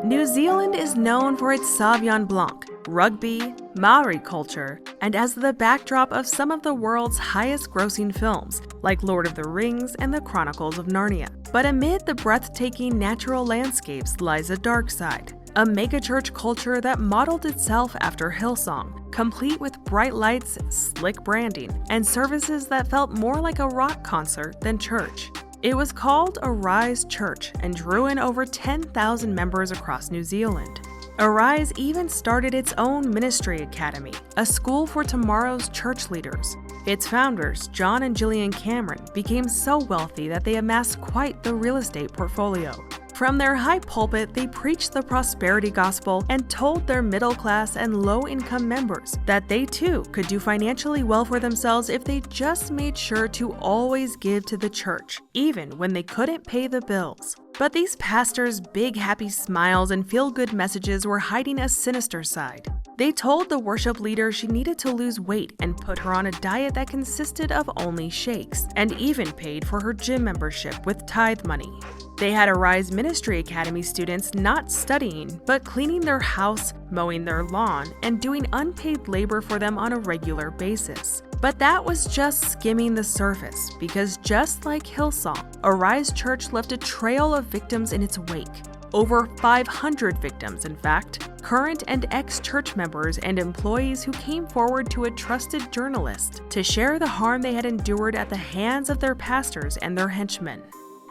New Zealand is known for its Sauvignon Blanc, rugby, Maori culture, and as the backdrop of some of the world's highest-grossing films, like Lord of the Rings and The Chronicles of Narnia. But amid the breathtaking natural landscapes lies a dark side, a megachurch culture that modeled itself after Hillsong, complete with bright lights, slick branding, and services that felt more like a rock concert than church. It was called Arise Church and drew in over 10,000 members across New Zealand. Arise even started its own ministry academy, a school for tomorrow's church leaders. Its founders, John and Gillian Cameron, became so wealthy that they amassed quite the real estate portfolio. From their high pulpit, they preached the prosperity gospel and told their middle-class and low-income members that they too could do financially well for themselves if they just made sure to always give to the church, even when they couldn't pay the bills. But these pastors' big happy smiles and feel-good messages were hiding a sinister side. They told the worship leader she needed to lose weight and put her on a diet that consisted of only shakes, and even paid for her gym membership with tithe money. They had Arise Ministry Academy students not studying, but cleaning their house, mowing their lawn, and doing unpaid labor for them on a regular basis. But that was just skimming the surface, because just like Hillsong, Arise Church left a trail of victims in its wake. Over 500 victims, in fact, current and ex-church members and employees who came forward to a trusted journalist to share the harm they had endured at the hands of their pastors and their henchmen.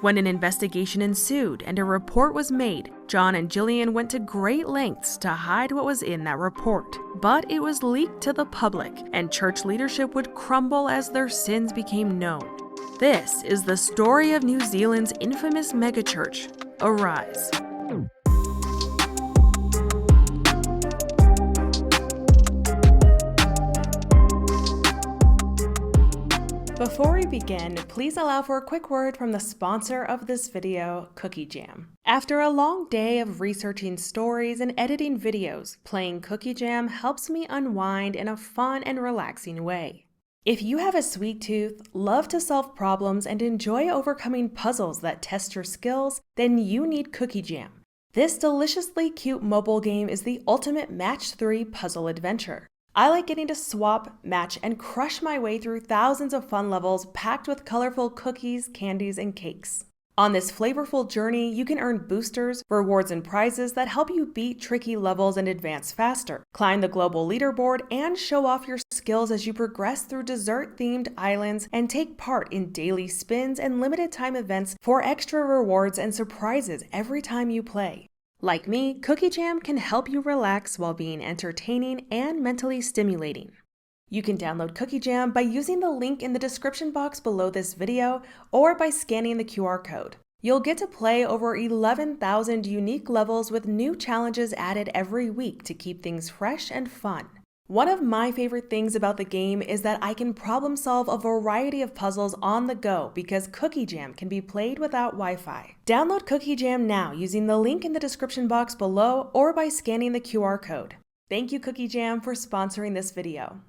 When an investigation ensued and a report was made, John and Gillian went to great lengths to hide what was in that report. But it was leaked to the public, and church leadership would crumble as their sins became known. This is the story of New Zealand's infamous megachurch, Arise. Before we begin, please allow for a quick word from the sponsor of this video, Cookie Jam. After a long day of researching stories and editing videos, playing Cookie Jam helps me unwind in a fun and relaxing way. If you have a sweet tooth, love to solve problems, and enjoy overcoming puzzles that test your skills, then you need Cookie Jam. This deliciously cute mobile game is the ultimate match-3 puzzle adventure. I like getting to swap, match, and crush my way through thousands of fun levels packed with colorful cookies, candies, and cakes. On this flavorful journey, you can earn boosters, rewards, and prizes that help you beat tricky levels and advance faster, climb the global leaderboard, and show off your skills as you progress through dessert-themed islands and take part in daily spins and limited-time events for extra rewards and surprises every time you play. Like me, Cookie Jam can help you relax while being entertaining and mentally stimulating. You can download Cookie Jam by using the link in the description box below this video or by scanning the QR code. You'll get to play over 11,000 unique levels with new challenges added every week to keep things fresh and fun. One of my favorite things about the game is that I can problem solve a variety of puzzles on the go because Cookie Jam can be played without Wi-Fi. Download Cookie Jam now using the link in the description box below or by scanning the QR code. Thank you, Cookie Jam, for sponsoring this video.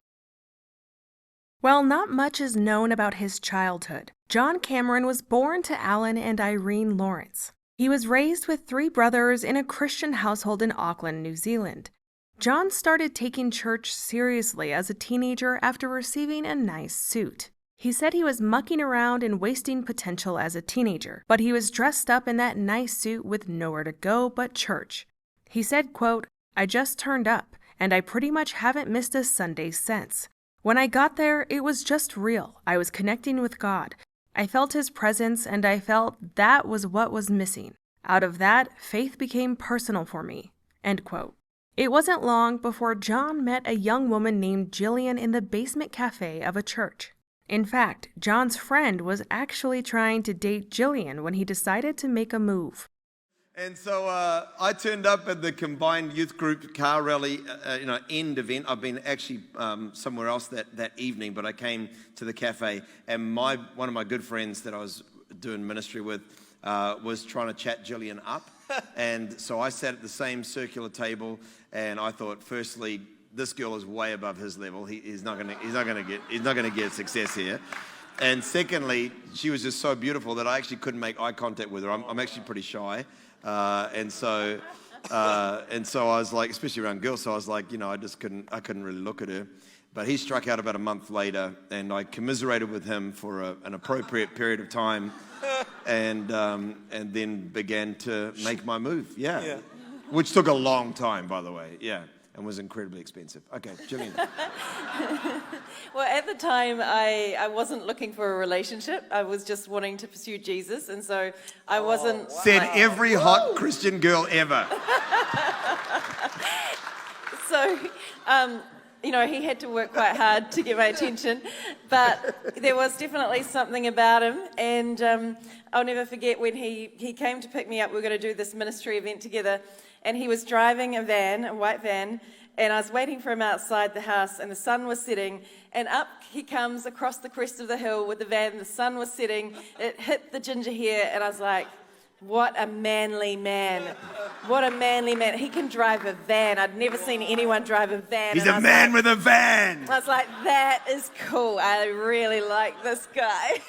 While not much is known about his childhood, John Cameron was born to Alan and Irene Lawrence. He was raised with 3 brothers in a Christian household in Auckland, New Zealand. John started taking church seriously as a teenager after receiving a nice suit. He said he was mucking around and wasting potential as a teenager, but he was dressed up in that nice suit with nowhere to go but church. He said, quote, "I just turned up, and I pretty much haven't missed a Sunday since. When I got there, it was just real. I was connecting with God. I felt His presence, and I felt that was what was missing. Out of that, faith became personal for me." End quote. It wasn't long before John met a young woman named Gillian in the basement cafe of a church. In fact, John's friend was actually trying to date Gillian when he decided to make a move. And so I turned up at the combined youth group car rally, end event. I've been actually somewhere else that evening, but I came to the cafe, and one of my good friends that I was doing ministry with was trying to chat Gillian up. And so I sat at the same circular table, and I thought, firstly, this girl is way above his level. He's not going to get success here. And secondly, she was just so beautiful that I actually couldn't make eye contact with her. I'm actually pretty shy, and so And so I was like, especially around girls, so I was like, I couldn't really look at her. But he struck out about a month later, and I commiserated with him for an appropriate period of time, and then began to make my move. Yeah. Which took a long time, by the way. Yeah. And was incredibly expensive. Okay, Gillian. Well, at the time, I wasn't looking for a relationship. I was just wanting to pursue Jesus, and so I wasn't... Said every hot Christian girl ever. So, he had to work quite hard to get my attention, but there was definitely something about him, and I'll never forget when he came to pick me up. We were going to do this ministry event together, and he was driving a white van, and I was waiting for him outside the house, and the sun was setting, and up he comes across the crest of the hill with the van, and the sun was setting, it hit the ginger hair, and I was like, what a manly man. What a manly man. He can drive a van. I'd never seen anyone drive a van. He's a man with a van. I was like, that is cool. I really like this guy.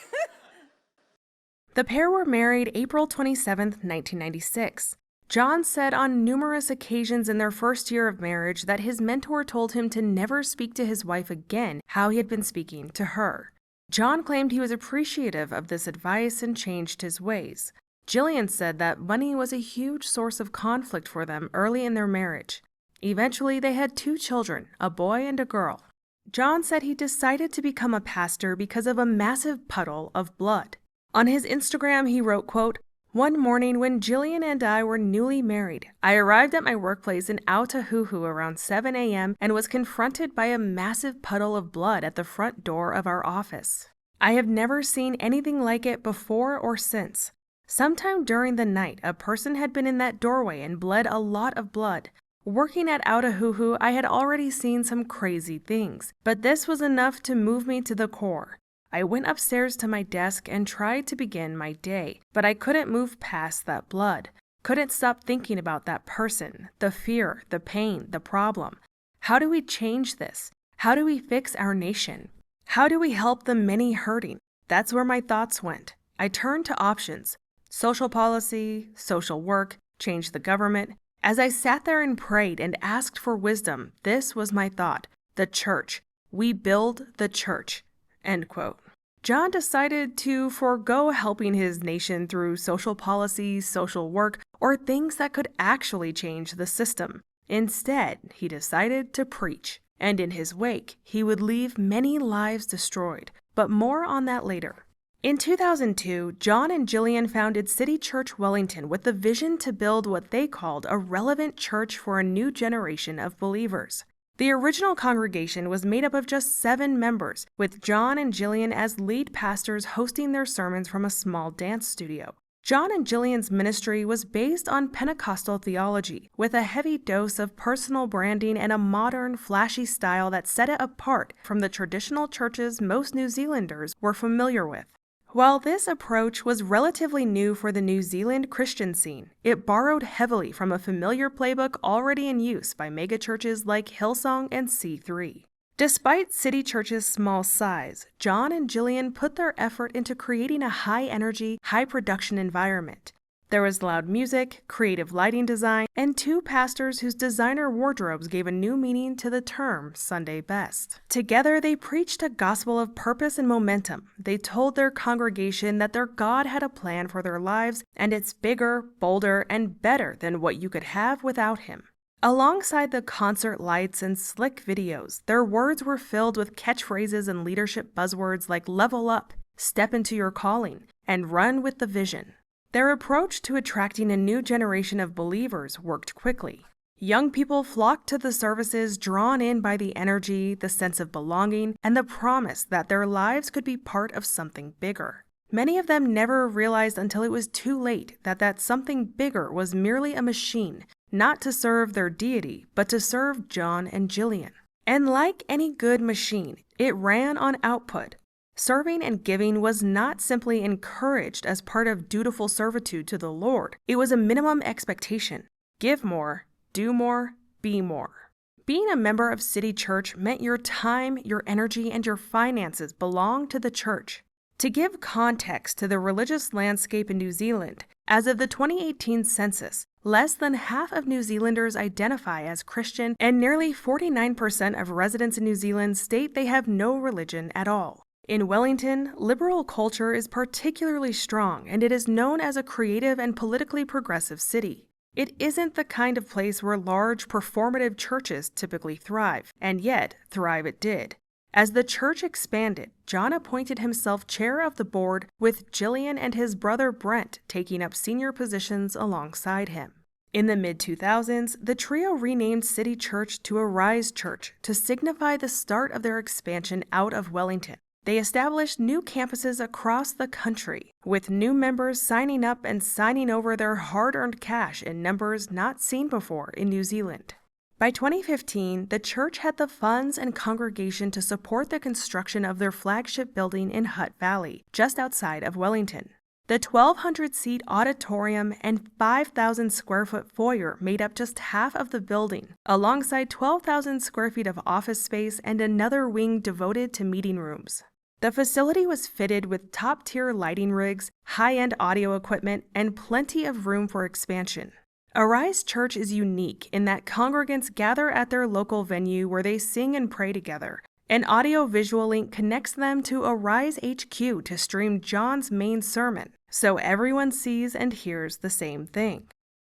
The pair were married April 27, 1996. John said on numerous occasions in their first year of marriage that his mentor told him to never speak to his wife again how he had been speaking to her. John claimed he was appreciative of this advice and changed his ways. Gillian said that money was a huge source of conflict for them early in their marriage. Eventually, they had 2 children, a boy and a girl. John said he decided to become a pastor because of a massive puddle of blood. On his Instagram, he wrote, quote, "One morning when Gillian and I were newly married, I arrived at my workplace in Aotearoa around 7 a.m. and was confronted by a massive puddle of blood at the front door of our office. I have never seen anything like it before or since. Sometime during the night, a person had been in that doorway and bled a lot of blood. Working at Aotearoa, I had already seen some crazy things, but this was enough to move me to the core. I went upstairs to my desk and tried to begin my day, but I couldn't move past that blood. Couldn't stop thinking about that person, the fear, the pain, the problem. How do we change this? How do we fix our nation? How do we help the many hurting? That's where my thoughts went. I turned to options. Social policy, social work, change the government. As I sat there and prayed and asked for wisdom, this was my thought. The church. We build the church." End quote. John decided to forego helping his nation through social policy, social work, or things that could actually change the system. Instead, he decided to preach, and in his wake, he would leave many lives destroyed. But more on that later. In 2002, John and Gillian founded City Church Wellington with the vision to build what they called a relevant church for a new generation of believers. The original congregation was made up of just 7 members, with John and Gillian as lead pastors hosting their sermons from a small dance studio. John and Gillian's ministry was based on Pentecostal theology, with a heavy dose of personal branding and a modern, flashy style that set it apart from the traditional churches most New Zealanders were familiar with. While this approach was relatively new for the New Zealand Christian scene, it borrowed heavily from a familiar playbook already in use by megachurches like Hillsong and C3. Despite City Church's small size, John and Gillian put their effort into creating a high-energy, high-production environment. There was loud music, creative lighting design, and 2 pastors whose designer wardrobes gave a new meaning to the term Sunday best. Together, they preached a gospel of purpose and momentum. They told their congregation that their God had a plan for their lives, and it's bigger, bolder, and better than what you could have without Him. Alongside the concert lights and slick videos, their words were filled with catchphrases and leadership buzzwords like level up, step into your calling, and run with the vision. Their approach to attracting a new generation of believers worked quickly. Young people flocked to the services, drawn in by the energy, the sense of belonging, and the promise that their lives could be part of something bigger. Many of them never realized until it was too late that something bigger was merely a machine, not to serve their deity, but to serve John and Gillian. And like any good machine, it ran on output. Serving and giving was not simply encouraged as part of dutiful servitude to the Lord. It was a minimum expectation. Give more, do more, be more. Being a member of City Church meant your time, your energy, and your finances belonged to the church. To give context to the religious landscape in New Zealand, as of the 2018 census, less than half of New Zealanders identify as Christian, and nearly 49% of residents in New Zealand state they have no religion at all. In Wellington, liberal culture is particularly strong, and it is known as a creative and politically progressive city. It isn't the kind of place where large, performative churches typically thrive, and yet thrive it did. As the church expanded, John appointed himself chair of the board, with Gillian and his brother Brent taking up senior positions alongside him. In the mid-2000s, the trio renamed City Church to Arise Church to signify the start of their expansion out of Wellington. They established new campuses across the country, with new members signing up and signing over their hard-earned cash in numbers not seen before in New Zealand. By 2015, the church had the funds and congregation to support the construction of their flagship building in Hutt Valley, just outside of Wellington. The 1,200-seat auditorium and 5,000-square-foot foyer made up just half of the building, alongside 12,000 square feet of office space and another wing devoted to meeting rooms. The facility was fitted with top-tier lighting rigs, high-end audio equipment, and plenty of room for expansion. Arise Church is unique in that congregants gather at their local venue where they sing and pray together. An audio-visual link connects them to Arise HQ to stream John's main sermon, so everyone sees and hears the same thing.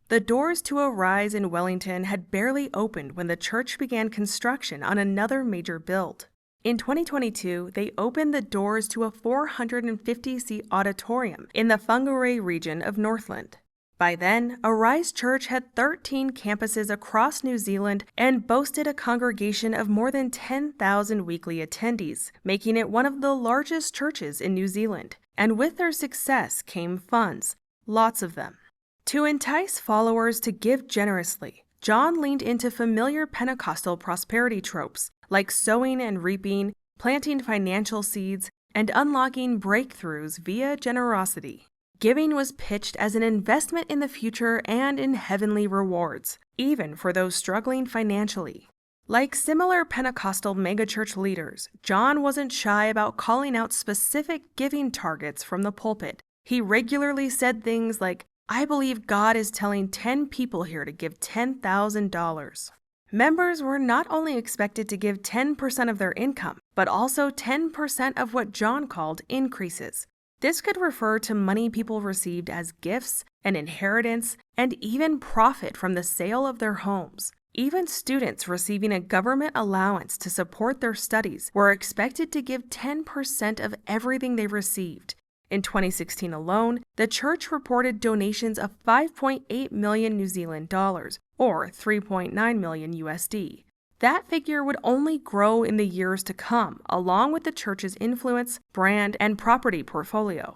The doors to Arise in Wellington had barely opened when the church began construction on another major build. In 2022, they opened the doors to a 450-seat auditorium in the Whangarei region of Northland. By then, Arise Church had 13 campuses across New Zealand and boasted a congregation of more than 10,000 weekly attendees, making it one of the largest churches in New Zealand. And with their success came funds, lots of them. To entice followers to give generously, John leaned into familiar Pentecostal prosperity tropes, like sowing and reaping, planting financial seeds, and unlocking breakthroughs via generosity. Giving was pitched as an investment in the future and in heavenly rewards, even for those struggling financially. Like similar Pentecostal megachurch leaders, John wasn't shy about calling out specific giving targets from the pulpit. He regularly said things like, "I believe God is telling 10 people here to give $10,000. Members were not only expected to give 10% of their income, but also 10% of what John called increases. This could refer to money people received as gifts, an inheritance, and even profit from the sale of their homes. Even students receiving a government allowance to support their studies were expected to give 10% of everything they received. In 2016 alone, the church reported donations of 5.8 million New Zealand dollars, or 3.9 million USD. That figure would only grow in the years to come, along with the church's influence, brand, and property portfolio.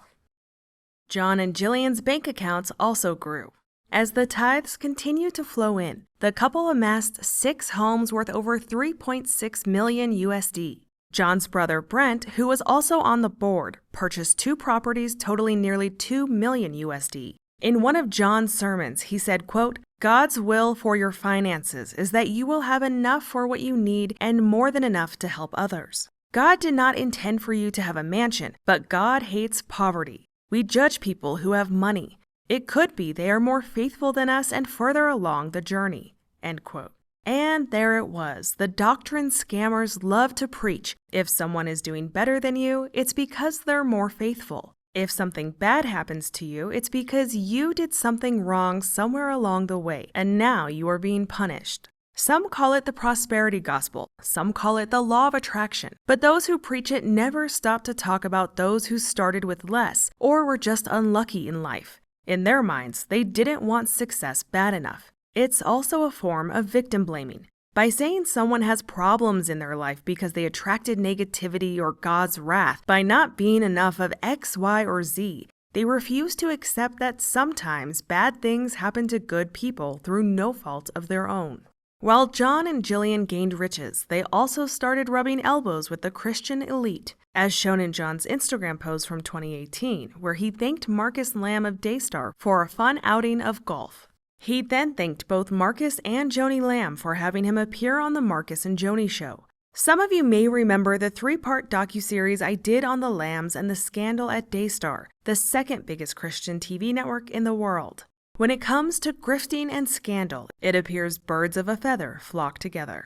John and Gillian's bank accounts also grew. As the tithes continued to flow in, the couple amassed 6 homes worth over 3.6 million USD. John's brother Brent, who was also on the board, purchased 2 properties totaling nearly 2 million USD. In one of John's sermons, he said, quote, "God's will for your finances is that you will have enough for what you need and more than enough to help others. God did not intend for you to have a mansion, but God hates poverty. We judge people who have money. It could be they are more faithful than us and further along the journey." End quote. And there it was, the doctrine scammers love to preach. If someone is doing better than you, it's because they're more faithful. If something bad happens to you, it's because you did something wrong somewhere along the way, and now you are being punished. Some call it the prosperity gospel, some call it the law of attraction, but those who preach it never stop to talk about those who started with less or were just unlucky in life. In their minds, they didn't want success bad enough. It's also a form of victim blaming. By saying someone has problems in their life because they attracted negativity or God's wrath by not being enough of X, Y, or Z, they refuse to accept that sometimes bad things happen to good people through no fault of their own. While John and Gillian gained riches, they also started rubbing elbows with the Christian elite, as shown in John's Instagram post from 2018, where he thanked Marcus Lamb of Daystar for a fun outing of golf. He then thanked both Marcus and Joni Lamb for having him appear on the Marcus and Joni show. Some of you may remember the 3-part docuseries I did on the Lambs and the scandal at Daystar, the second biggest Christian TV network in the world. When it comes to grifting and scandal, it appears birds of a feather flock together.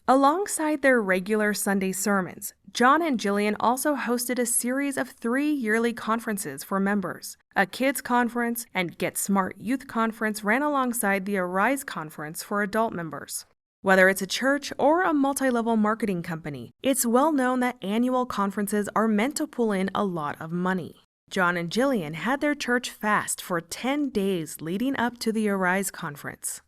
Alongside their regular Sunday sermons, John and Gillian also hosted a series of 3 yearly conferences for members. A kids conference and Get Smart Youth Conference ran alongside the Arise Conference for adult members. Whether it's a church or a multi-level marketing company, it's well known that annual conferences are meant to pull in a lot of money. John and Gillian had their church fast for 10 days leading up to the Arise Conference.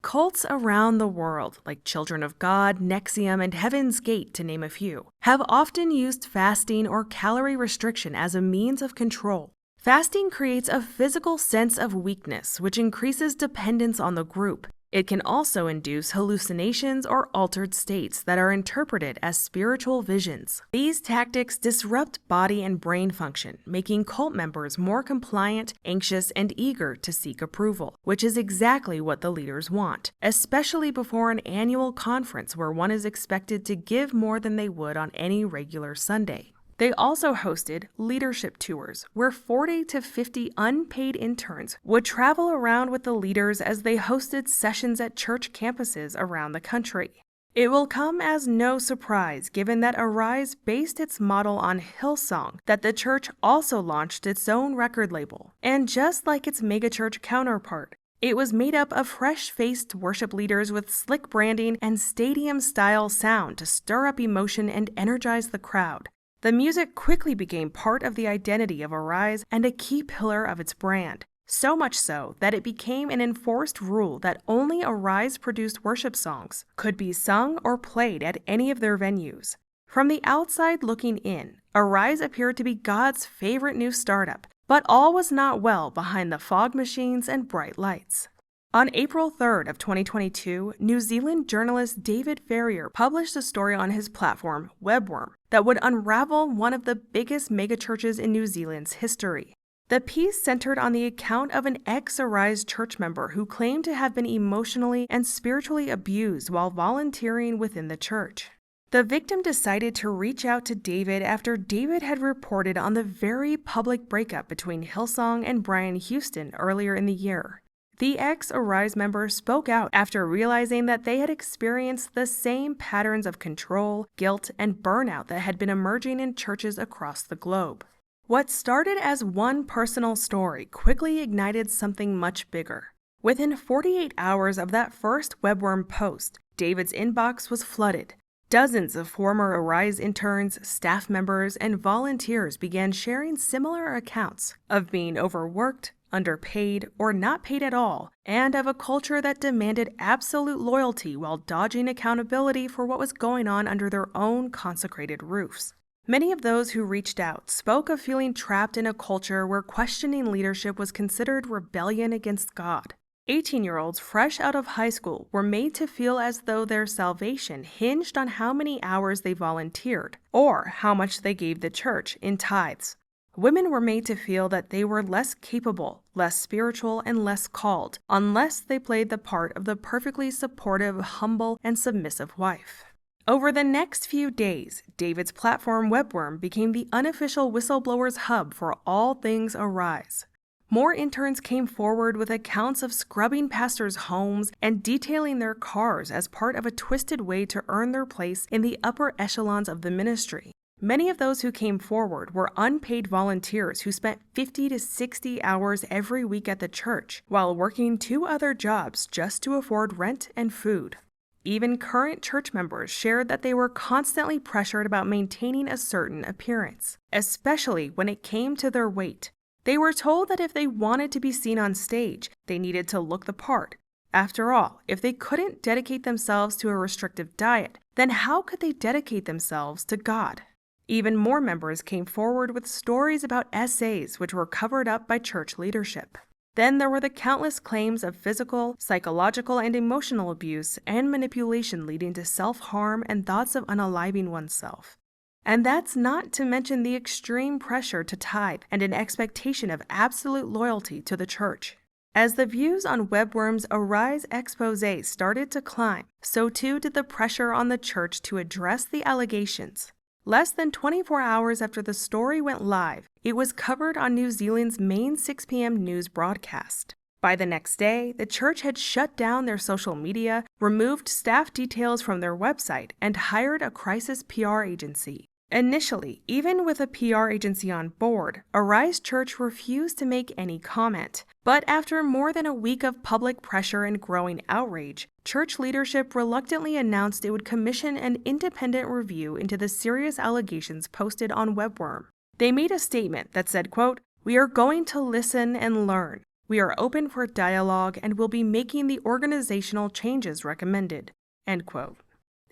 Cults around the world, like Children of God, NXIVM, and Heaven's Gate, to name a few, have often used fasting or calorie restriction as a means of control. Fasting creates a physical sense of weakness, which increases dependence on the group. It can also induce hallucinations or altered states that are interpreted as spiritual visions. These tactics disrupt body and brain function, making cult members more compliant, anxious, and eager to seek approval, which is exactly what the leaders want, especially before an annual conference where one is expected to give more than they would on any regular Sunday. They also hosted leadership tours, where 40 to 50 unpaid interns would travel around with the leaders as they hosted sessions at church campuses around the country. It will come as no surprise, given that Arise based its model on Hillsong, that the church also launched its own record label. And just like its megachurch counterpart, it was made up of fresh-faced worship leaders with slick branding and stadium-style sound to stir up emotion and energize the crowd. The music quickly became part of the identity of Arise and a key pillar of its brand, so much so that it became an enforced rule that only Arise-produced worship songs could be sung or played at any of their venues. From the outside looking in, Arise appeared to be God's favorite new startup, but all was not well behind the fog machines and bright lights. On April 3rd of 2022, New Zealand journalist David Ferrier published a story on his platform, Webworm, that would unravel one of the biggest megachurches in New Zealand's history. The piece centered on the account of an ex-Arise church member who claimed to have been emotionally and spiritually abused while volunteering within the church. The victim decided to reach out to David after David had reported on the very public breakup between Hillsong and Brian Houston earlier in the year. The ex-Arise member spoke out after realizing that they had experienced the same patterns of control, guilt, and burnout that had been emerging in churches across the globe. What started as one personal story quickly ignited something much bigger. Within 48 hours of that first Webworm post, David's inbox was flooded. Dozens of former Arise interns, staff members, and volunteers began sharing similar accounts of being overworked, underpaid, or not paid at all, and of a culture that demanded absolute loyalty while dodging accountability for what was going on under their own consecrated roofs. Many of those who reached out spoke of feeling trapped in a culture where questioning leadership was considered rebellion against God. 18-year-olds fresh out of high school were made to feel as though their salvation hinged on how many hours they volunteered, or how much they gave the church in tithes. Women were made to feel that they were less capable, less spiritual, and less called, unless they played the part of the perfectly supportive, humble, and submissive wife. Over the next few days, David's platform Webworm became the unofficial whistleblower's hub for all things Arise. More interns came forward with accounts of scrubbing pastors' homes and detailing their cars as part of a twisted way to earn their place in the upper echelons of the ministry. Many of those who came forward were unpaid volunteers who spent 50 to 60 hours every week at the church, while working 2 other jobs just to afford rent and food. Even current church members shared that they were constantly pressured about maintaining a certain appearance, especially when it came to their weight. They were told that if they wanted to be seen on stage, they needed to look the part. After all, if they couldn't dedicate themselves to a restrictive diet, then how could they dedicate themselves to God? Even more members came forward with stories about essays which were covered up by church leadership. Then there were the countless claims of physical, psychological, and emotional abuse and manipulation leading to self-harm and thoughts of unaliving oneself. And that's not to mention the extreme pressure to tithe and an expectation of absolute loyalty to the church. As the views on Webworm's Arise expose started to climb, so too did the pressure on the church to address the allegations. Less than 24 hours after the story went live, it was covered on New Zealand's main 6 p.m. news broadcast. By the next day, the church had shut down their social media, removed staff details from their website, and hired a crisis PR agency. Initially, even with a PR agency on board, Arise Church refused to make any comment. But after more than a week of public pressure and growing outrage, church leadership reluctantly announced it would commission an independent review into the serious allegations posted on Webworm. They made a statement that said, quote, "We are going to listen and learn. We are open for dialogue and will be making the organizational changes recommended." End quote.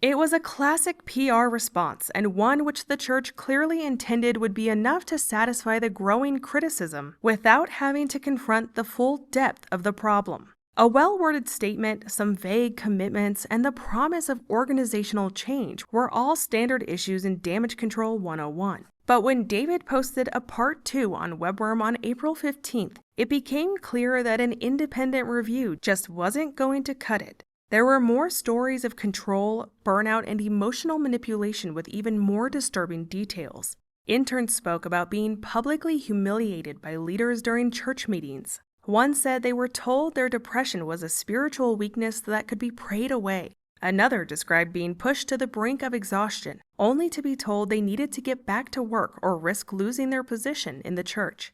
It was a classic PR response, and one which the church clearly intended would be enough to satisfy the growing criticism without having to confront the full depth of the problem. A well-worded statement, some vague commitments, and the promise of organizational change were all standard issues in Damage Control 101. But when David posted a part 2 on Webworm on April 15th, it became clear that an independent review just wasn't going to cut it. There were more stories of control, burnout, and emotional manipulation with even more disturbing details. Interns spoke about being publicly humiliated by leaders during church meetings. One said they were told their depression was a spiritual weakness that could be prayed away. Another described being pushed to the brink of exhaustion, only to be told they needed to get back to work or risk losing their position in the church.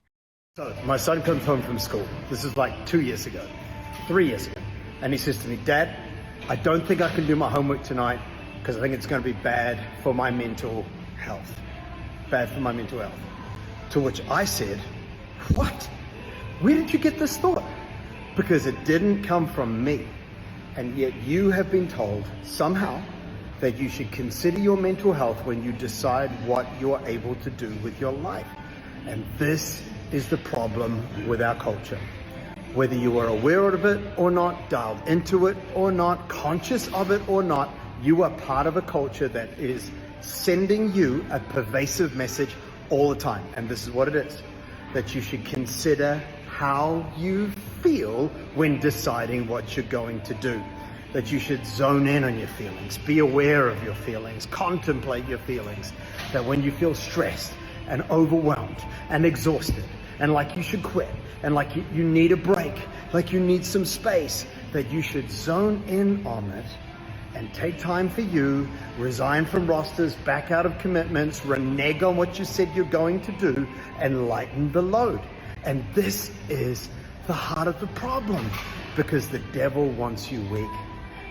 So my son comes home from school. This is like 3 years ago. And he says to me, "Dad, I don't think I can do my homework tonight because I think it's going to be bad for my mental health. To which I said, "What? Where did you get this thought?" Because it didn't come from me. And yet you have been told somehow that you should consider your mental health when you decide what you're able to do with your life. And this is the problem with our culture. Whether you are aware of it or not, dialed into it or not, conscious of it or not, you are part of a culture that is sending you a pervasive message all the time. And this is what it is, that you should consider how you feel when deciding what you're going to do. That you should zone in on your feelings, be aware of your feelings, contemplate your feelings. That when you feel stressed and overwhelmed and exhausted and like you should quit, and like you need a break, like you need some space, that you should zone in on it and take time for you, resign from rosters, back out of commitments, renege on what you said you're going to do, and lighten the load. And this is the heart of the problem, because the devil wants you weak.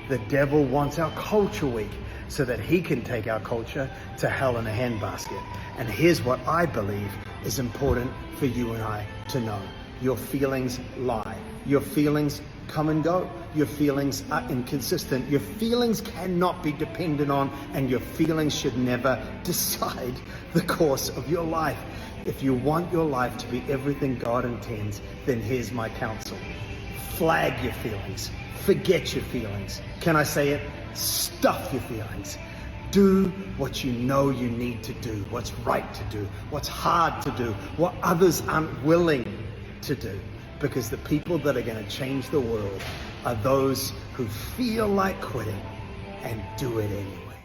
The devil wants our culture weak so that he can take our culture to hell in a handbasket. And here's what I believe is important for you and I to know. Your feelings lie. Your feelings come and go. Your feelings are inconsistent. Your feelings cannot be depended on, and your feelings should never decide the course of your life. If you want your life to be everything God intends, then here's my counsel. Flag your feelings. Forget your feelings. Can I say it? Stuff your feelings. Do what you know you need to do, what's right to do, what's hard to do, what others aren't willing to do. Because the people that are going to change the world are those who feel like quitting and do it anyway.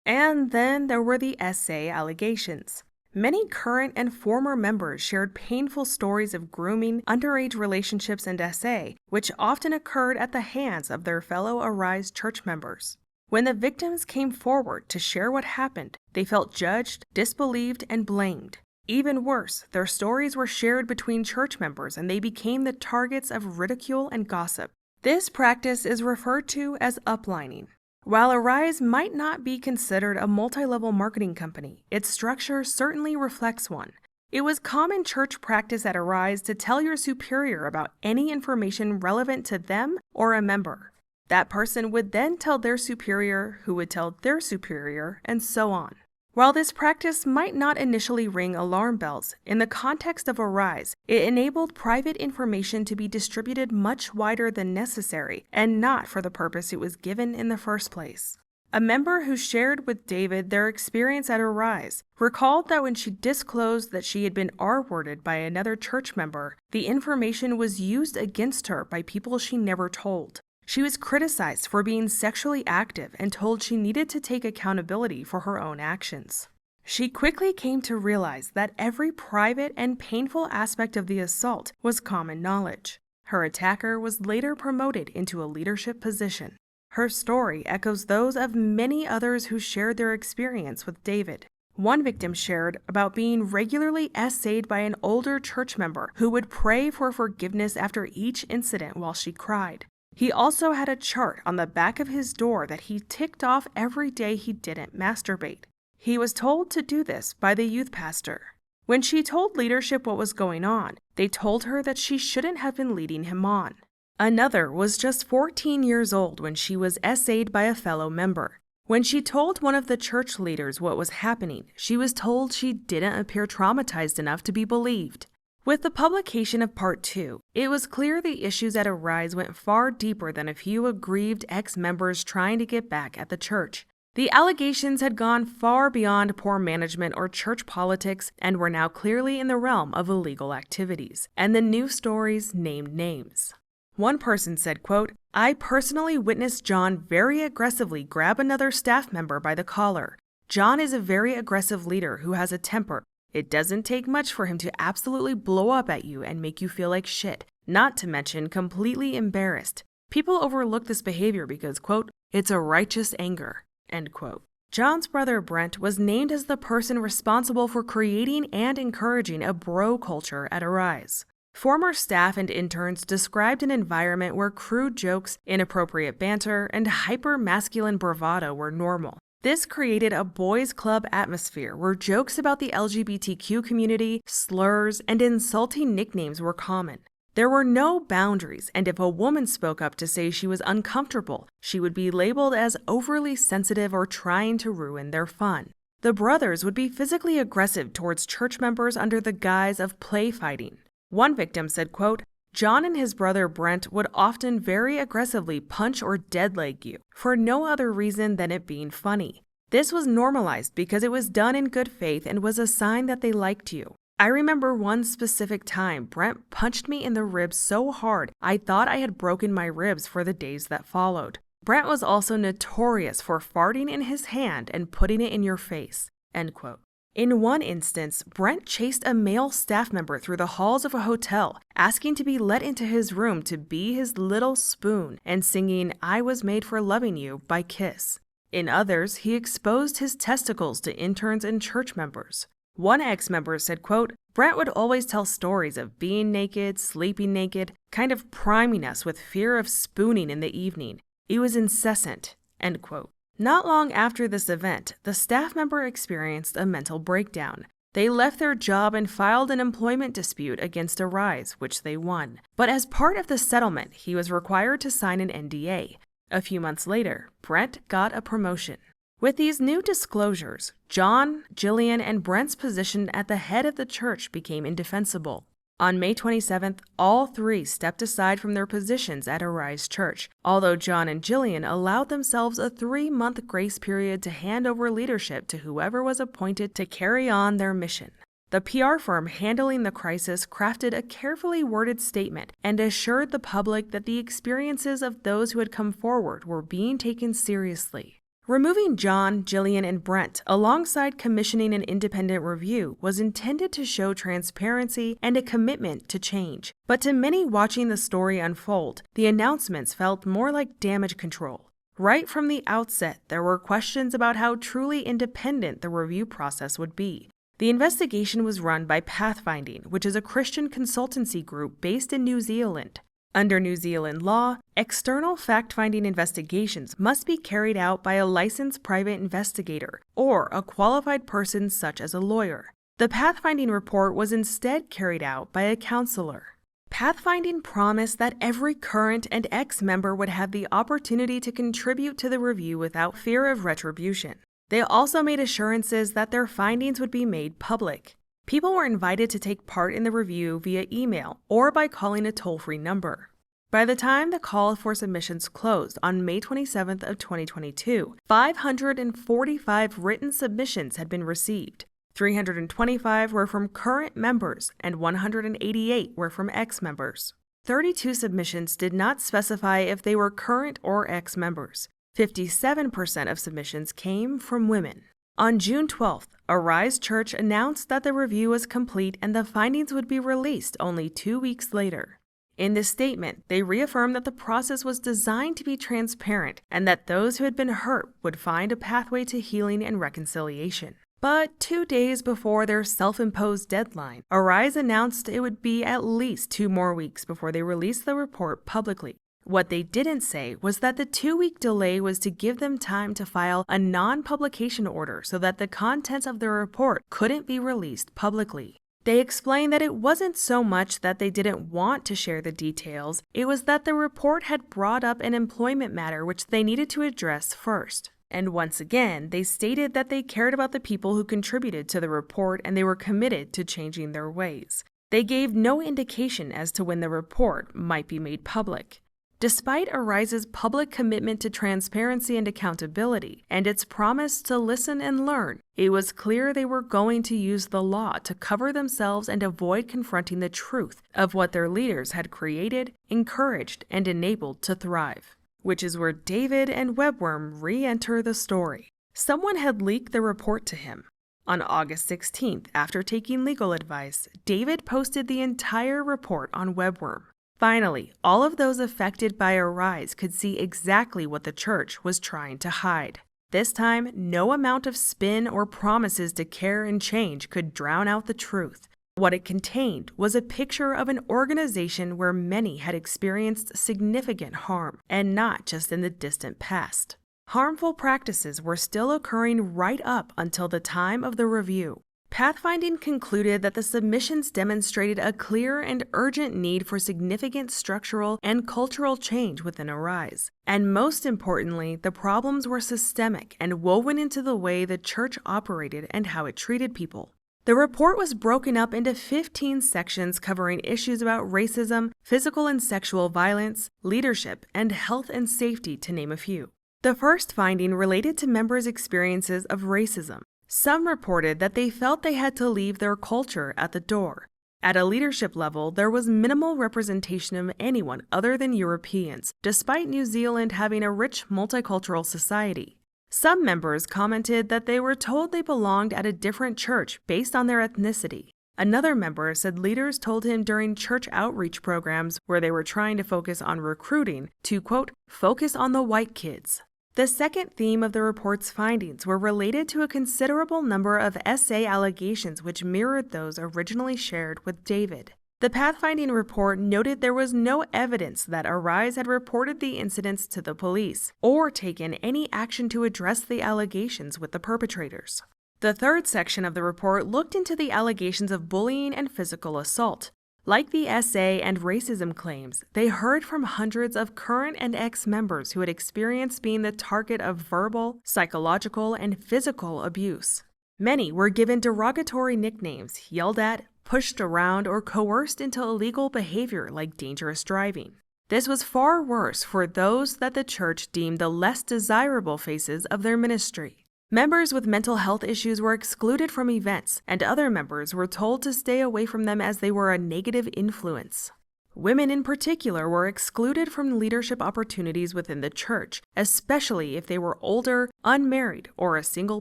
And then there were the SA allegations. Many current and former members shared painful stories of grooming, underage relationships, and SA, which often occurred at the hands of their fellow Arise church members. When the victims came forward to share what happened, they felt judged, disbelieved, and blamed. Even worse, their stories were shared between church members and they became the targets of ridicule and gossip. This practice is referred to as uplining. While Arise might not be considered a multi-level marketing company, its structure certainly reflects one. It was common church practice at Arise to tell your superior about any information relevant to them or a member. That person would then tell their superior, who would tell their superior, and so on. While this practice might not initially ring alarm bells, in the context of Arise, it enabled private information to be distributed much wider than necessary and not for the purpose it was given in the first place. A member who shared with David their experience at Arise recalled that when she disclosed that she had been R-worded by another church member, the information was used against her by people she never told. She was criticized for being sexually active and told she needed to take accountability for her own actions. She quickly came to realize that every private and painful aspect of the assault was common knowledge. Her attacker was later promoted into a leadership position. Her story echoes those of many others who shared their experience with David. One victim shared about being regularly essayed by an older church member who would pray for forgiveness after each incident while she cried. He also had a chart on the back of his door that he ticked off every day he didn't masturbate. He was told to do this by the youth pastor. When she told leadership what was going on, they told her that she shouldn't have been leading him on. Another was just 14 years old when she was essayed by a fellow member. When she told one of the church leaders what was happening, she was told she didn't appear traumatized enough to be believed. With the publication of Part 2, it was clear the issues at Arise went far deeper than a few aggrieved ex-members trying to get back at the church. The allegations had gone far beyond poor management or church politics and were now clearly in the realm of illegal activities, and the news stories named names. One person said, quote, "I personally witnessed John very aggressively grab another staff member by the collar. John is a very aggressive leader who has a temper. It doesn't take much for him to absolutely blow up at you and make you feel like shit, not to mention completely embarrassed. People overlook this behavior because, quote, it's a righteous anger," end quote. John's brother Brent was named as the person responsible for creating and encouraging a bro culture at Arise. Former staff and interns described an environment where crude jokes, inappropriate banter, and hyper-masculine bravado were normal. This created a boys' club atmosphere where jokes about the LGBTQ community, slurs, and insulting nicknames were common. There were no boundaries, and if a woman spoke up to say she was uncomfortable, she would be labeled as overly sensitive or trying to ruin their fun. The brothers would be physically aggressive towards church members under the guise of play fighting. One victim said, quote, "John and his brother Brent would often very aggressively punch or deadleg you for no other reason than it being funny. This was normalized because it was done in good faith and was a sign that they liked you. I remember one specific time Brent punched me in the ribs so hard I thought I had broken my ribs for the days that followed. Brent was also notorious for farting in his hand and putting it in your face," end quote. In one instance, Brent chased a male staff member through the halls of a hotel, asking to be let into his room to be his little spoon and singing "I Was Made for Loving You" by Kiss. In others, he exposed his testicles to interns and church members. One ex-member said, quote, "Brent would always tell stories of being naked, sleeping naked, kind of priming us with fear of spooning in the evening. It was incessant," end quote. Not long after this event, the staff member experienced a mental breakdown. They left their job and filed an employment dispute against Arise, which they won. But as part of the settlement, he was required to sign an NDA. A few months later, Brent got a promotion. With these new disclosures, John, Gillian, and Brent's position at the head of the church became indefensible. On May 27th, all three stepped aside from their positions at Arise Church, although John and Gillian allowed themselves a 3-month grace period to hand over leadership to whoever was appointed to carry on their mission. The PR firm handling the crisis crafted a carefully worded statement and assured the public that the experiences of those who had come forward were being taken seriously. Removing John, Gillian, and Brent alongside commissioning an independent review was intended to show transparency and a commitment to change. But to many watching the story unfold, the announcements felt more like damage control. Right from the outset, there were questions about how truly independent the review process would be. The investigation was run by Pathfinding, which is a Christian consultancy group based in New Zealand. Under New Zealand law, external fact-finding investigations must be carried out by a licensed private investigator or a qualified person such as a lawyer. The pathfinding report was instead carried out by a counselor. Pathfinding promised that every current and ex-member would have the opportunity to contribute to the review without fear of retribution. They also made assurances that their findings would be made public. People were invited to take part in the review via email or by calling a toll-free number. By the time the call for submissions closed on May 27th of 2022, 545 written submissions had been received. 325 were from current members and 188 were from ex-members. 32 submissions did not specify if they were current or ex-members. 57% of submissions came from women. On June 12th, Arise Church announced that the review was complete and the findings would be released only 2 weeks later. In this statement, they reaffirmed that the process was designed to be transparent and that those who had been hurt would find a pathway to healing and reconciliation. But 2 days before their self-imposed deadline, Arise announced it would be at least 2 more weeks before they released the report publicly. What they didn't say was that the 2-week delay was to give them time to file a non-publication order so that the contents of the report couldn't be released publicly. They explained that it wasn't so much that they didn't want to share the details, it was that the report had brought up an employment matter which they needed to address first. And once again, they stated that they cared about the people who contributed to the report and they were committed to changing their ways. They gave no indication as to when the report might be made public. Despite Arise's public commitment to transparency and accountability, and its promise to listen and learn, it was clear they were going to use the law to cover themselves and avoid confronting the truth of what their leaders had created, encouraged, and enabled to thrive. Which is where David and Webworm re-enter the story. Someone had leaked the report to him. On August 16th, after taking legal advice, David posted the entire report on Webworm. Finally, all of those affected by Arise could see exactly what the church was trying to hide. This time, no amount of spin or promises to care and change could drown out the truth. What it contained was a picture of an organization where many had experienced significant harm, and not just in the distant past. Harmful practices were still occurring right up until the time of the review. Pathfinding concluded that the submissions demonstrated a clear and urgent need for significant structural and cultural change within Arise. And most importantly, the problems were systemic and woven into the way the church operated and how it treated people. The report was broken up into 15 sections covering issues about racism, physical and sexual violence, leadership, and health and safety, to name a few. The first finding related to members' experiences of racism. Some reported that they felt they had to leave their culture at the door. At a leadership level, there was minimal representation of anyone other than Europeans, despite New Zealand having a rich multicultural society. Some members commented that they were told they belonged at a different church based on their ethnicity. Another member said leaders told him during church outreach programs where they were trying to focus on recruiting to, quote, focus on the white kids. The second theme of the report's findings were related to a considerable number of SA allegations which mirrored those originally shared with David. The pathfinding report noted there was no evidence that Arise had reported the incidents to the police or taken any action to address the allegations with the perpetrators. The third section of the report looked into the allegations of bullying and physical assault. Like the SA and racism claims, they heard from hundreds of current and ex-members who had experienced being the target of verbal, psychological, and physical abuse. Many were given derogatory nicknames, yelled at, pushed around, or coerced into illegal behavior like dangerous driving. This was far worse for those that the church deemed the less desirable faces of their ministry. Members with mental health issues were excluded from events, and other members were told to stay away from them as they were a negative influence. Women in particular were excluded from leadership opportunities within the church, especially if they were older, unmarried, or a single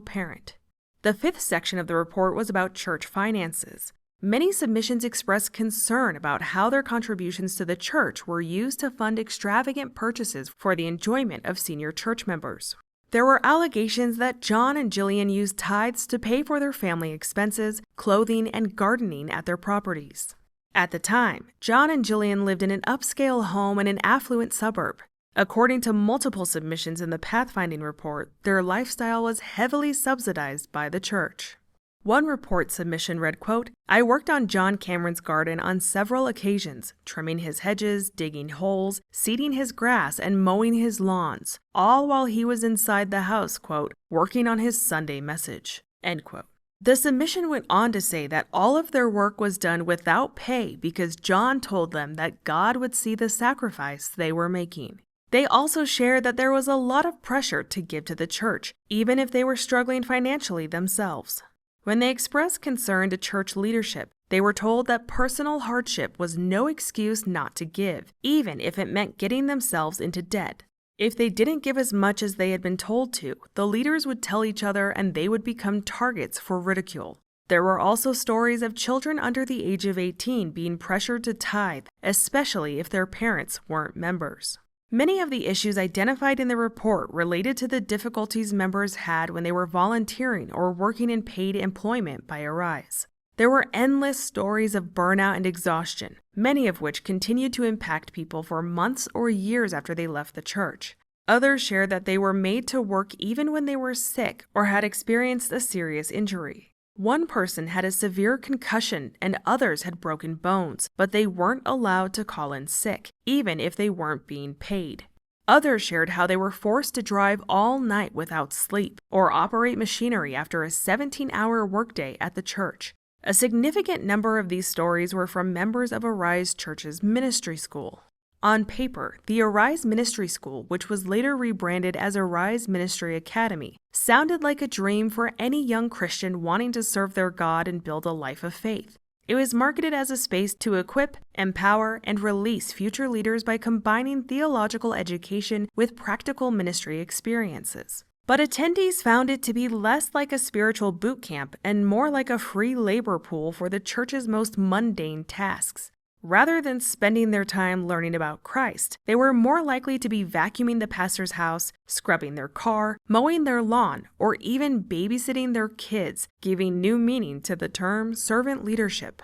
parent. The fifth section of the report was about church finances. Many submissions expressed concern about how their contributions to the church were used to fund extravagant purchases for the enjoyment of senior church members. There were allegations that John and Gillian used tithes to pay for their family expenses, clothing, and gardening at their properties. At the time, John and Gillian lived in an upscale home in an affluent suburb. According to multiple submissions in the pathfinding report, their lifestyle was heavily subsidized by the church. One report submission read, quote, I worked on John Cameron's garden on several occasions, trimming his hedges, digging holes, seeding his grass, and mowing his lawns, all while he was inside the house, quote, working on his Sunday message, end quote. The submission went on to say that all of their work was done without pay because John told them that God would see the sacrifice they were making. They also shared that there was a lot of pressure to give to the church, even if they were struggling financially themselves. When they expressed concern to church leadership, they were told that personal hardship was no excuse not to give, even if it meant getting themselves into debt. If they didn't give as much as they had been told to, the leaders would tell each other and they would become targets for ridicule. There were also stories of children under the age of 18 being pressured to tithe, especially if their parents weren't members. Many of the issues identified in the report related to the difficulties members had when they were volunteering or working in paid employment by Arise. There were endless stories of burnout and exhaustion, many of which continued to impact people for months or years after they left the church. Others shared that they were made to work even when they were sick or had experienced a serious injury. One person had a severe concussion and others had broken bones, but they weren't allowed to call in sick, even if they weren't being paid. Others shared how they were forced to drive all night without sleep or operate machinery after a 17-hour workday at the church. A significant number of these stories were from members of Arise Church's ministry school. On paper, the Arise Ministry School, which was later rebranded as Arise Ministry Academy, sounded like a dream for any young Christian wanting to serve their God and build a life of faith. It was marketed as a space to equip, empower, and release future leaders by combining theological education with practical ministry experiences. But attendees found it to be less like a spiritual boot camp and more like a free labor pool for the church's most mundane tasks. Rather than spending their time learning about Christ, they were more likely to be vacuuming the pastor's house, scrubbing their car, mowing their lawn, or even babysitting their kids, giving new meaning to the term servant leadership.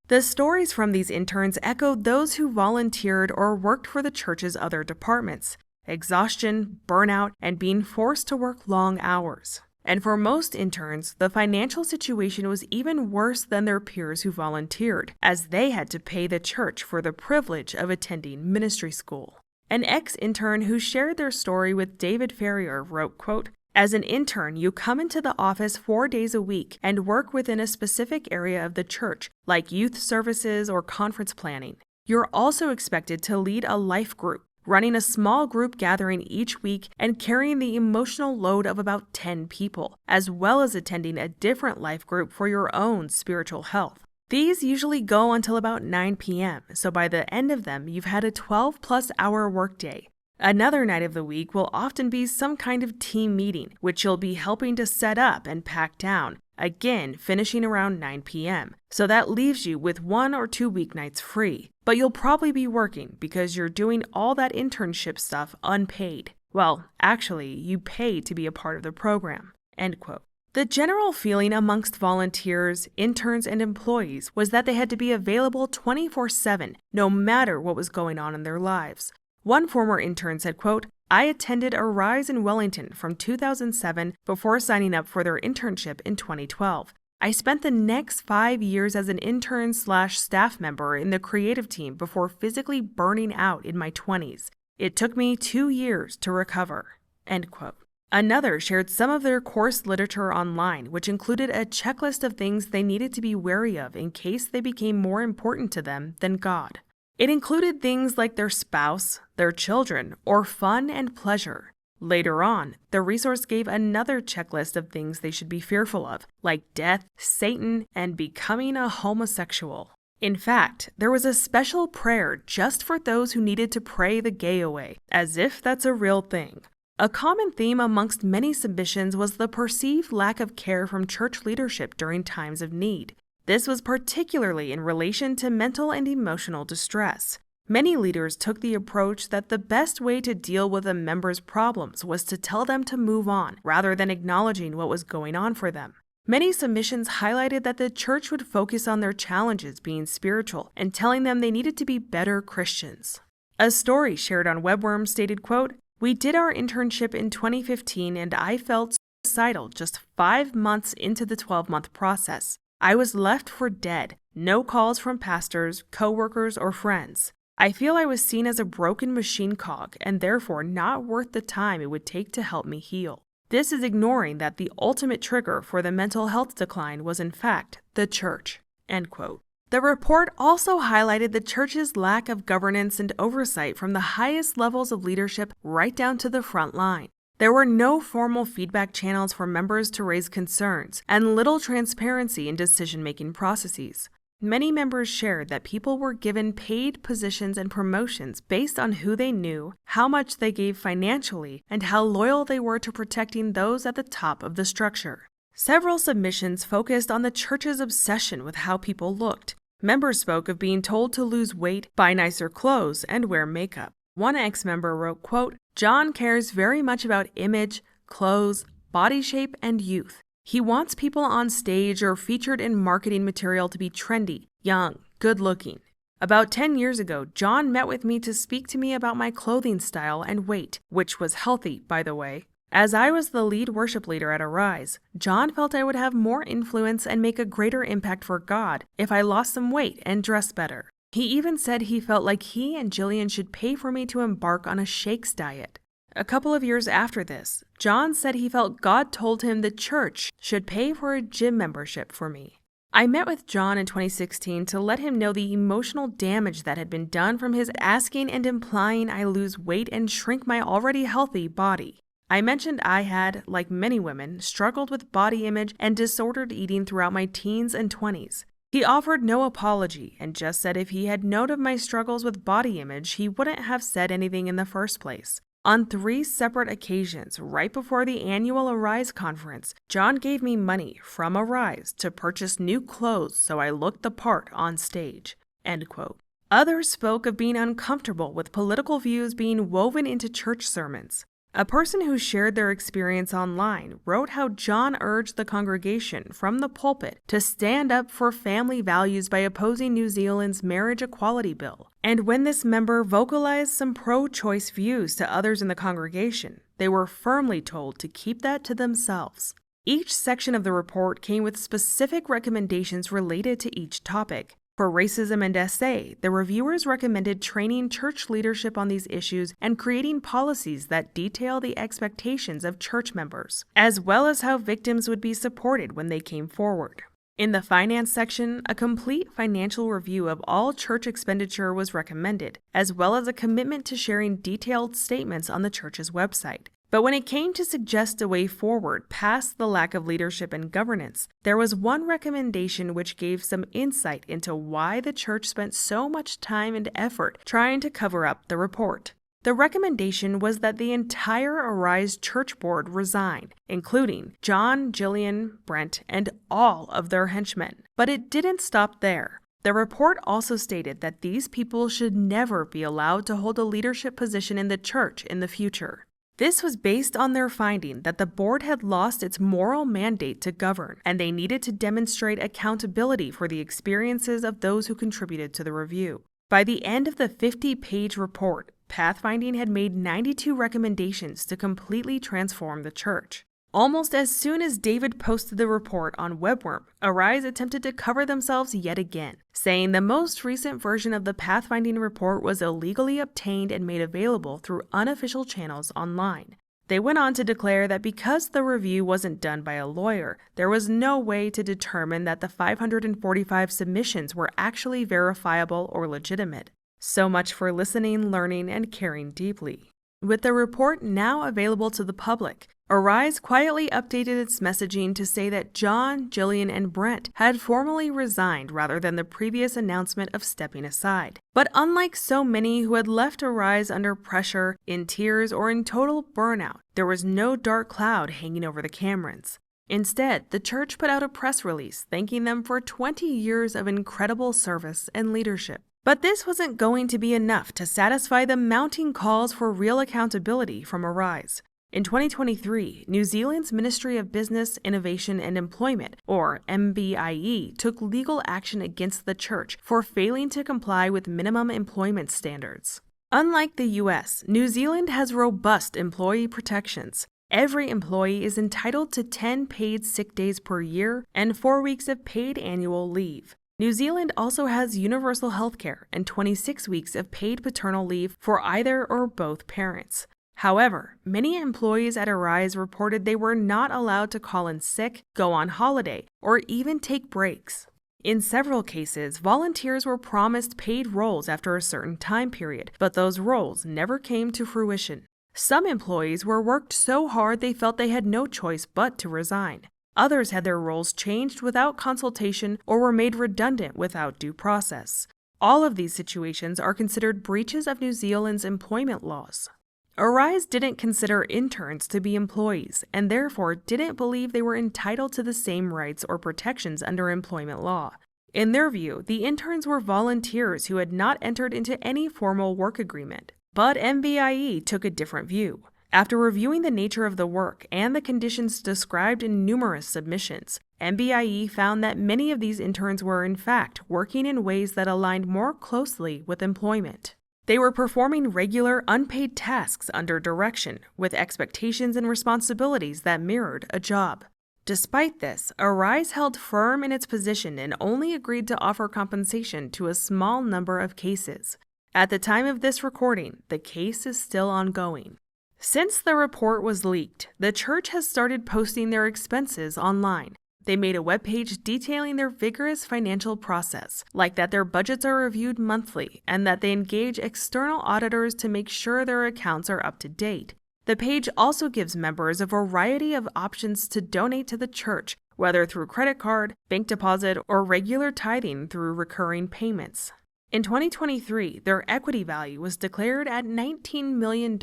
The stories from these interns echoed those who volunteered or worked for the church's other departments: exhaustion, burnout, and being forced to work long hours. And for most interns, the financial situation was even worse than their peers who volunteered, as they had to pay the church for the privilege of attending ministry school. An ex-intern who shared their story with David Ferrier wrote, quote, "As an intern, you come into the office 4 days a week and work within a specific area of the church, like youth services or conference planning. You're also expected to lead a life group, running a small group gathering each week and carrying the emotional load of about 10 people, as well as attending a different life group for your own spiritual health. These usually go until about 9 p.m., so by the end of them, you've had a 12-plus hour workday. Another night of the week will often be some kind of team meeting, which you'll be helping to set up and pack down, again finishing around 9 p.m. So that leaves you with 1 or 2 weeknights free. But you'll probably be working because you're doing all that internship stuff unpaid. Well, actually, you pay to be a part of the program." End quote. The general feeling amongst volunteers, interns, and employees was that they had to be available 24/7, no matter what was going on in their lives. One former intern said, quote, "I attended Arise in Wellington from 2007 before signing up for their internship in 2012. I spent the next 5 years as an intern/staff member in the creative team before physically burning out in my 20s. It took me 2 years to recover." End quote. Another shared some of their course literature online, which included a checklist of things they needed to be wary of in case they became more important to them than God. It included things like their spouse, their children, or fun and pleasure. Later on, the resource gave another checklist of things they should be fearful of, like death, Satan, and becoming a homosexual. In fact, there was a special prayer just for those who needed to pray the gay away, as if that's a real thing. A common theme amongst many submissions was the perceived lack of care from church leadership during times of need. This was particularly in relation to mental and emotional distress. Many leaders took the approach that the best way to deal with a member's problems was to tell them to move on, rather than acknowledging what was going on for them. Many submissions highlighted that the church would focus on their challenges being spiritual and telling them they needed to be better Christians. A story shared on Webworm stated, quote, "We did our internship in 2015 and I felt suicidal just 5 months into the 12-month process. I was left for dead, no calls from pastors, co-workers, or friends. I feel I was seen as a broken machine cog and therefore not worth the time it would take to help me heal. This is ignoring that the ultimate trigger for the mental health decline was in fact the church." End quote. The report also highlighted the church's lack of governance and oversight from the highest levels of leadership right down to the front line. There were no formal feedback channels for members to raise concerns, and little transparency in decision-making processes. Many members shared that people were given paid positions and promotions based on who they knew, how much they gave financially, and how loyal they were to protecting those at the top of the structure. Several submissions focused on the church's obsession with how people looked. Members spoke of being told to lose weight, buy nicer clothes, and wear makeup. One ex-member wrote, quote, "John cares very much about image, clothes, body shape, and youth. He wants people on stage or featured in marketing material to be trendy, young, good-looking. About 10 years ago, John met with me to speak to me about my clothing style and weight, which was healthy, by the way. As I was the lead worship leader at Arise, John felt I would have more influence and make a greater impact for God if I lost some weight and dressed better. He even said he felt like he and Gillian should pay for me to embark on a shakes diet." A couple of years after this, John said he felt God told him the church should pay for a gym membership for me. I met with John in 2016 to let him know the emotional damage that had been done from his asking and implying I lose weight and shrink my already healthy body. I mentioned I had, like many women, struggled with body image and disordered eating throughout my teens and 20s. He offered no apology and just said if he had known of my struggles with body image, he wouldn't have said anything in the first place. On 3 separate occasions, right before the annual Arise conference, John gave me money from Arise to purchase new clothes so I looked the part on stage. End quote. Others spoke of being uncomfortable with political views being woven into church sermons. A person who shared their experience online wrote how John urged the congregation from the pulpit to stand up for family values by opposing New Zealand's marriage equality bill. And when this member vocalized some pro-choice views to others in the congregation, they were firmly told to keep that to themselves. Each section of the report came with specific recommendations related to each topic. For racism and SA, the reviewers recommended training church leadership on these issues and creating policies that detail the expectations of church members, as well as how victims would be supported when they came forward. In the finance section, a complete financial review of all church expenditure was recommended, as well as a commitment to sharing detailed statements on the church's website. But when it came to suggest a way forward past the lack of leadership and governance, there was one recommendation which gave some insight into why the church spent so much time and effort trying to cover up the report. The recommendation was that the entire Arise church board resign, including John, Gillian, Brent, and all of their henchmen. But it didn't stop there. The report also stated that these people should never be allowed to hold a leadership position in the church in the future. This was based on their finding that the board had lost its moral mandate to govern, and they needed to demonstrate accountability for the experiences of those who contributed to the review. By the end of the 50-page report, Pathfinding had made 92 recommendations to completely transform the church. Almost as soon as David posted the report on Webworm, Arise attempted to cover themselves yet again, saying the most recent version of the Pathfinding report was illegally obtained and made available through unofficial channels online. They went on to declare that because the review wasn't done by a lawyer, there was no way to determine that the 545 submissions were actually verifiable or legitimate. So much for listening, learning, and caring deeply. With the report now available to the public, Arise quietly updated its messaging to say that John, Gillian, and Brent had formally resigned rather than the previous announcement of stepping aside. But unlike so many who had left Arise under pressure, in tears, or in total burnout, there was no dark cloud hanging over the Camerons. Instead, the church put out a press release thanking them for 20 years of incredible service and leadership. But this wasn't going to be enough to satisfy the mounting calls for real accountability from Arise. In 2023, New Zealand's Ministry of Business, Innovation and Employment, or MBIE, took legal action against the church for failing to comply with minimum employment standards. Unlike the US, New Zealand has robust employee protections. Every employee is entitled to 10 paid sick days per year and 4 weeks of paid annual leave. New Zealand also has universal health care and 26 weeks of paid paternal leave for either or both parents. However, many employees at Arise reported they were not allowed to call in sick, go on holiday, or even take breaks. In several cases, volunteers were promised paid roles after a certain time period, but those roles never came to fruition. Some employees were worked so hard they felt they had no choice but to resign. Others had their roles changed without consultation or were made redundant without due process. All of these situations are considered breaches of New Zealand's employment laws. Arise didn't consider interns to be employees and therefore didn't believe they were entitled to the same rights or protections under employment law. In their view, the interns were volunteers who had not entered into any formal work agreement. But MBIE took a different view. After reviewing the nature of the work and the conditions described in numerous submissions, MBIE found that many of these interns were, in fact, working in ways that aligned more closely with employment. They were performing regular, unpaid tasks under direction, with expectations and responsibilities that mirrored a job. Despite this, Arise held firm in its position and only agreed to offer compensation to a small number of cases. At the time of this recording, the case is still ongoing. Since the report was leaked, the church has started posting their expenses online. They made a webpage detailing their vigorous financial process, like that their budgets are reviewed monthly and that they engage external auditors to make sure their accounts are up to date. The page also gives members a variety of options to donate to the church, whether through credit card, bank deposit, or regular tithing through recurring payments. In 2023, their equity value was declared at $19 million,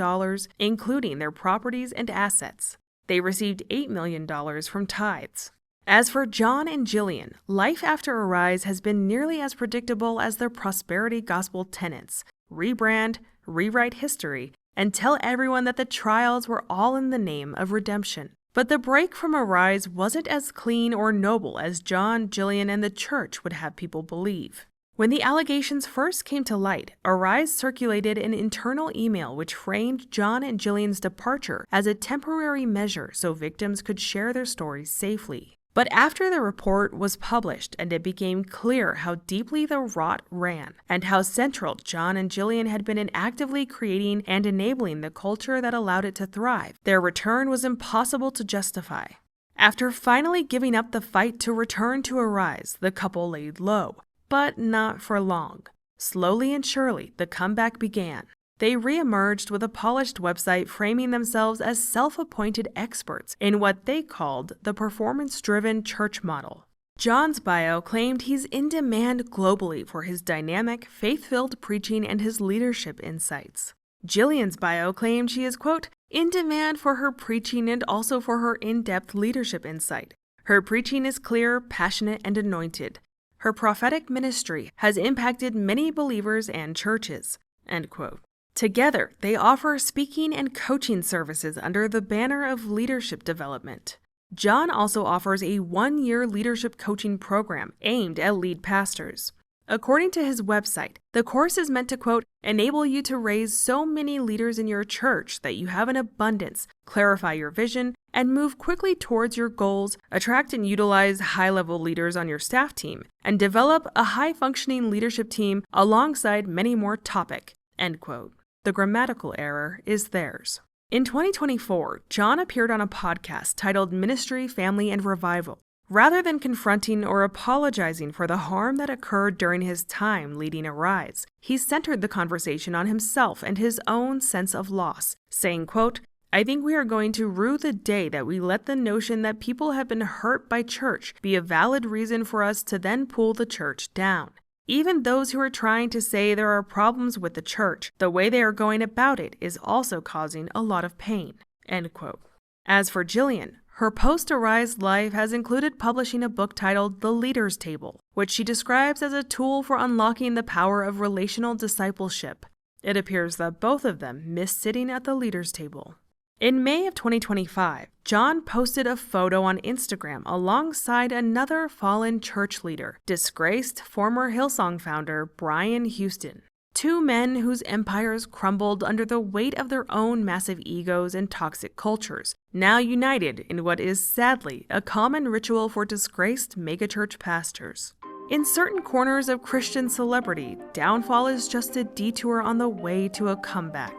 including their properties and assets. They received $8 million from tithes. As for John and Gillian, life after Arise has been nearly as predictable as their prosperity gospel tenets: rebrand, rewrite history, and tell everyone that the trials were all in the name of redemption. But the break from Arise wasn't as clean or noble as John, Gillian, and the church would have people believe. When the allegations first came to light, Arise circulated an internal email which framed John and Gillian's departure as a temporary measure so victims could share their stories safely. But after the report was published and it became clear how deeply the rot ran and how central John and Gillian had been in actively creating and enabling the culture that allowed it to thrive, their return was impossible to justify. After finally giving up the fight to return to Arise, the couple laid low. But not for long. Slowly and surely, the comeback began. They re-emerged with a polished website framing themselves as self-appointed experts in what they called the performance-driven church model. John's bio claimed he's in demand globally for his dynamic, faith-filled preaching and his leadership insights. Gillian's bio claimed she is, quote, in demand for her preaching and also for her in-depth leadership insight. Her preaching is clear, passionate, and anointed. Her prophetic ministry has impacted many believers and churches, end quote. Together, they offer speaking and coaching services under the banner of leadership development. John also offers a 1-year leadership coaching program aimed at lead pastors. According to his website, the course is meant to, quote, enable you to raise so many leaders in your church that you have an abundance, clarify your vision, and move quickly towards your goals, attract and utilize high-level leaders on your staff team, and develop a high-functioning leadership team alongside many more topic, end quote. The grammatical error is theirs. In 2024, John appeared on a podcast titled Ministry, Family, and Revival. Rather than confronting or apologizing for the harm that occurred during his time leading Arise, he centered the conversation on himself and his own sense of loss, saying, quote, I think we are going to rue the day that we let the notion that people have been hurt by church be a valid reason for us to then pull the church down. Even those who are trying to say there are problems with the church, the way they are going about it is also causing a lot of pain, end quote. As for Gillian, her post-Arise life has included publishing a book titled The Leader's Table, which she describes as a tool for unlocking the power of relational discipleship. It appears that both of them miss sitting at the leader's table. In May of 2025, John posted a photo on Instagram alongside another fallen church leader, disgraced former Hillsong founder Brian Houston. Two men whose empires crumbled under the weight of their own massive egos and toxic cultures, now united in what is sadly a common ritual for disgraced megachurch pastors. In certain corners of Christian celebrity, downfall is just a detour on the way to a comeback.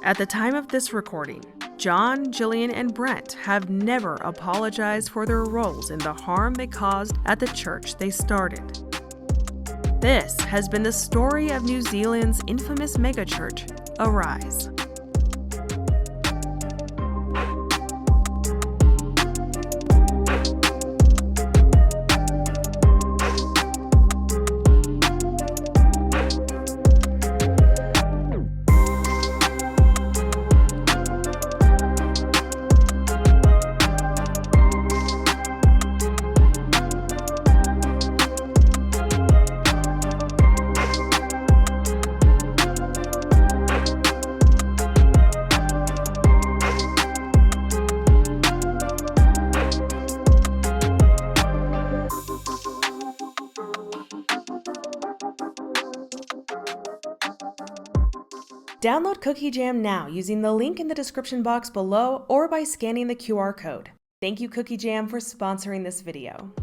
At the time of this recording, John, Gillian, and Brent have never apologized for their roles in the harm they caused at the church they started. This has been the story of New Zealand's infamous megachurch, Arise. Download Cookie Jam now using the link in the description box below or by scanning the QR code. Thank you, Cookie Jam, for sponsoring this video.